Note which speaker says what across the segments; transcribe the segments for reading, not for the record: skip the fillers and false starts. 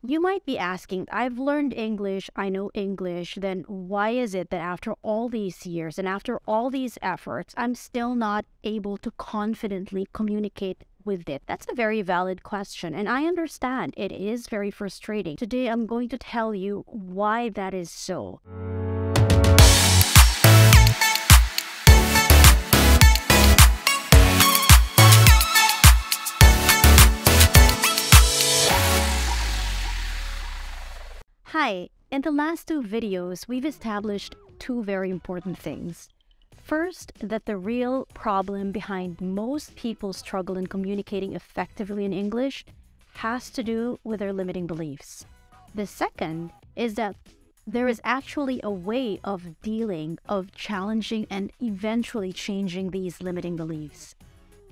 Speaker 1: You might be asking, I've learned English, I know English, then why is it that after all these years and after all these efforts, I'm still not able to confidently communicate with it? That's a very valid question, and I understand it is very frustrating. Today, I'm going to tell you why that is so. Hi, in the last two videos, we've established two very important things. First, that the real problem behind most people's struggle in communicating effectively in English has to do with their limiting beliefs. The second is that there is actually a way of dealing, of challenging, and eventually changing these limiting beliefs.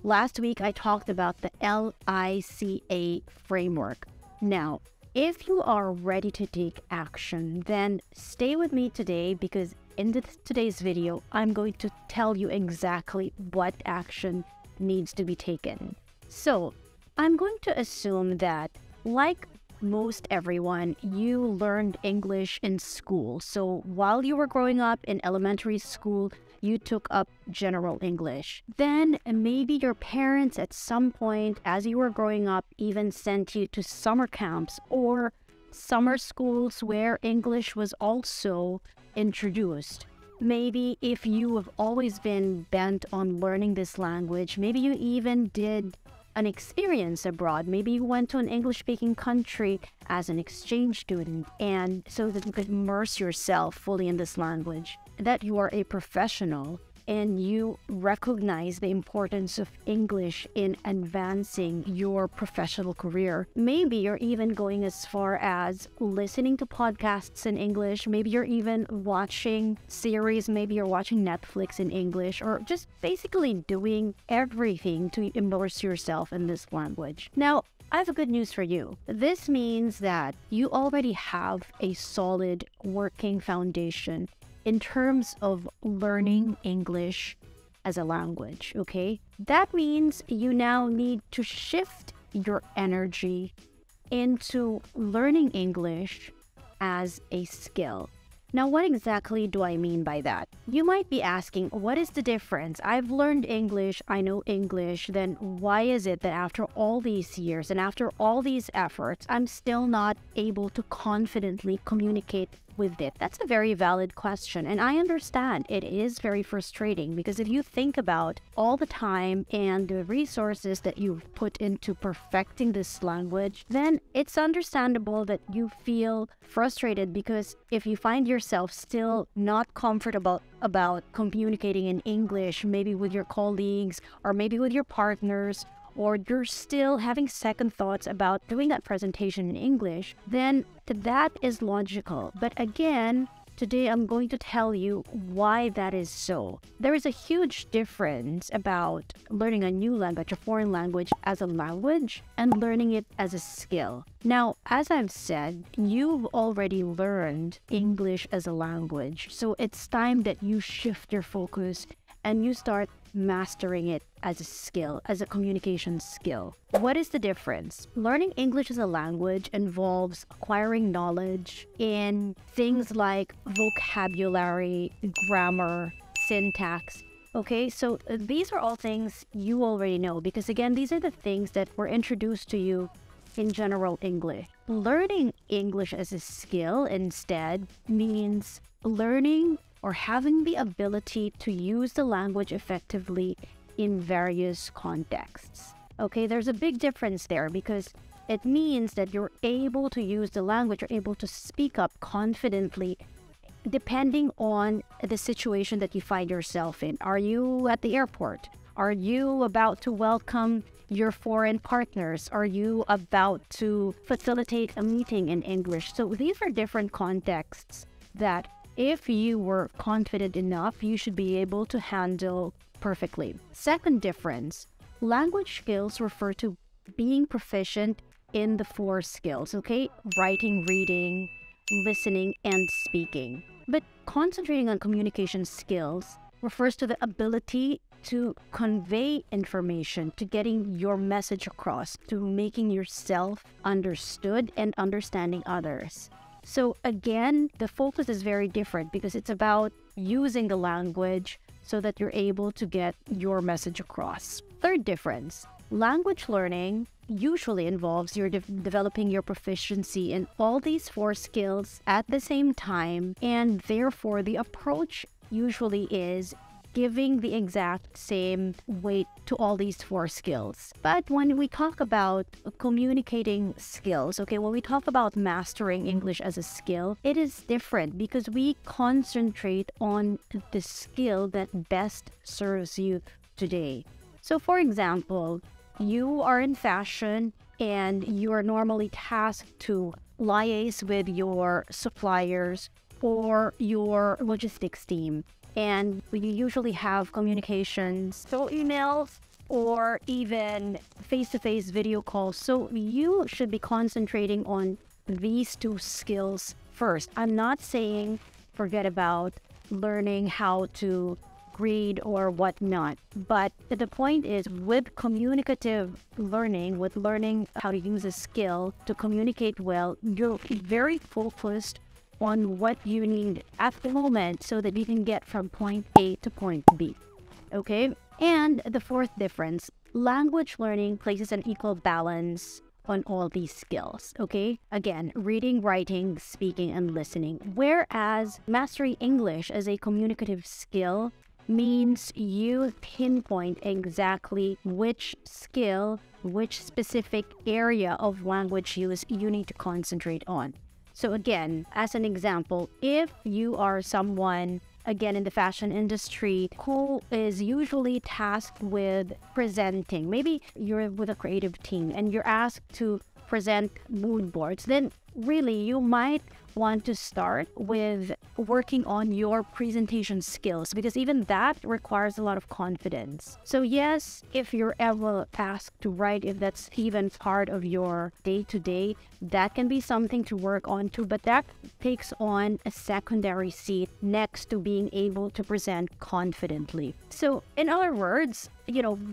Speaker 1: Last week, I talked about the LICA framework. Now, if you are ready to take action, then stay with me today because in today's video, I'm going to tell you exactly what action needs to be taken. So, I'm going to assume that, like most everyone, you learned English in school. So, while you were growing up in elementary school, you took up general English. Then maybe your parents at some point as you were growing up even sent you to summer camps or summer schools where English was also introduced. Maybe if you have always been bent on learning this language, maybe you even did an experience abroad. Maybe you went to an English-speaking country as an exchange student, and so that you could immerse yourself fully in this language, that you are a professional and you recognize the importance of English in advancing your professional career. Maybe you're even going as far as listening to podcasts in English. Maybe you're even watching series. Maybe you're watching Netflix in English, or just basically doing everything to immerse yourself in this language. Now, I have good news for you. This means that you already have a solid working foundation in terms of learning English as a language, okay? That means you now need to shift your energy into learning English as a skill. Now, what exactly do I mean by that? You might be asking, what is the difference? I've learned English, I know English, then why is it that after all these years and after all these efforts, I'm still not able to confidently communicate with it? That's a very valid question, and I understand it is very frustrating because if you think about all the time and the resources that you've put into perfecting this language, then it's understandable that you feel frustrated because if you find yourself still not comfortable about communicating in English, maybe with your colleagues or maybe with your partners, or you're still having second thoughts about doing that presentation in English, then that is logical. But again, today I'm going to tell you why that is so. There is a huge difference about learning a new language, a foreign language, as a language and learning it as a skill. Now, as I've said, you've already learned English as a language, so it's time that you shift your focus and you start mastering it as a skill, as a communication skill. What is the difference? Learning English as a language involves acquiring knowledge in things like vocabulary, grammar, syntax. Okay, so these are all things you already know because again, these are the things that were introduced to you in general English. Learning English as a skill instead means learning or having the ability to use the language effectively in various contexts. Okay, there's a big difference there because it means that you're able to use the language, you're able to speak up confidently depending on the situation that you find yourself in. Are you at the airport? Are you about to welcome your foreign partners? Are you about to facilitate a meeting in English? So these are different contexts that if you were confident enough, you should be able to handle perfectly. Second difference, language skills refer to being proficient in the four skills, okay? Writing, reading, listening, and speaking. But concentrating on communication skills refers to the ability to convey information, to getting your message across, to making yourself understood and understanding others. So again, the focus is very different because it's about using the language so that you're able to get your message across. Third difference, language learning usually involves you developing your proficiency in all these 4 skills at the same time, and therefore the approach usually is giving the exact same weight to all these 4 skills. But when we talk about communicating skills, okay, when we talk about mastering English as a skill, it is different because we concentrate on the skill that best serves you today. So for example, you are in fashion and you are normally tasked to liaise with your suppliers or your logistics team. And we usually have communications through emails or even face-to-face video calls. So you should be concentrating on these 2 skills first. I'm not saying forget about learning how to read or whatnot, but the point is with communicative learning, with learning how to use a skill to communicate well, you're very focused on what you need at the moment so that you can get from point A to point B. Okay? And the 4th difference, language learning places an equal balance on all these skills. Okay? Again, reading, writing, speaking, and listening. Whereas mastering English as a communicative skill means you pinpoint exactly which skill, which specific area of language use you need to concentrate on. So again, as an example, if you are someone, again, in the fashion industry who is usually tasked with presenting, maybe you're with a creative team and you're asked to present mood boards, then really you might want to start with working on your presentation skills because even that requires a lot of confidence. So yes, if you're ever asked to write, if that's even part of your day-to-day, that can be something to work on too, but that takes on a secondary seat next to being able to present confidently. So in other words,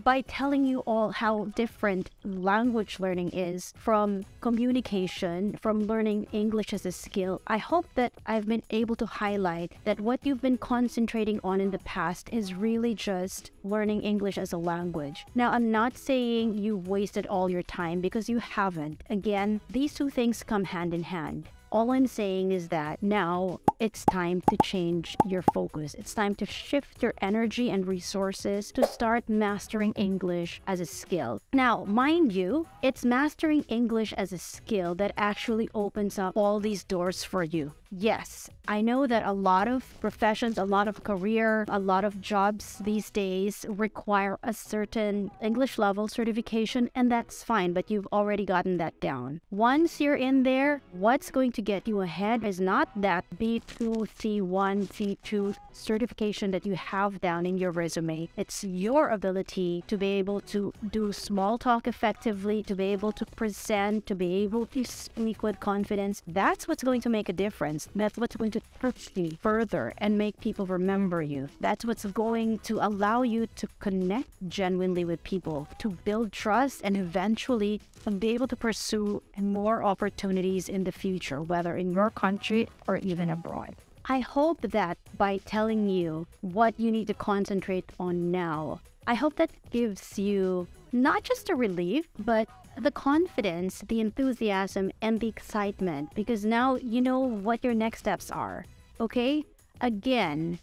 Speaker 1: by telling you all how different language learning is from communication, from learning English as a skill, I hope that I've been able to highlight that what you've been concentrating on in the past is really just learning English as a language. Now, I'm not saying you've wasted all your time because you haven't. Again, these 2 things come hand in hand. All I'm saying is that now it's time to change your focus. It's time to shift your energy and resources to start mastering English as a skill. Now, mind you, it's mastering English as a skill that actually opens up all these doors for you. Yes, I know that a lot of professions, a lot of career, a lot of jobs these days require a certain English level certification, and that's fine, but you've already gotten that down. Once you're in there, what's going to get you ahead is not that B2, C1, C2 certification that you have down in your resume. It's your ability to be able to do small talk effectively, to be able to present, to be able to speak with confidence. That's what's going to make a difference. That's what's going to push you further and make people remember you. That's what's going to allow you to connect genuinely with people, to build trust, and eventually be able to pursue more opportunities in the future, whether in your country or even abroad. I hope that by telling you what you need to concentrate on now, I hope that gives you not just a relief, but the confidence, the enthusiasm, and the excitement, because now you know what your next steps are, okay? Again,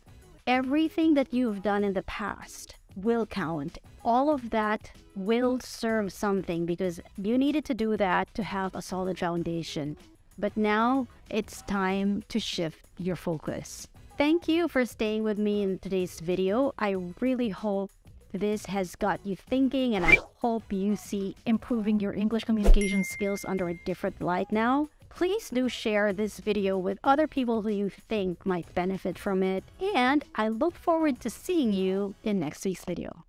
Speaker 1: everything that you've done in the past will count. All of that will serve something because you needed to do that to have a solid foundation. But now it's time to shift your focus. Thank you for staying with me in today's video. I really hope this has got you thinking, and I hope you see improving your English communication skills under a different light now. Please do share this video with other people who you think might benefit from it, and I look forward to seeing you in next week's video.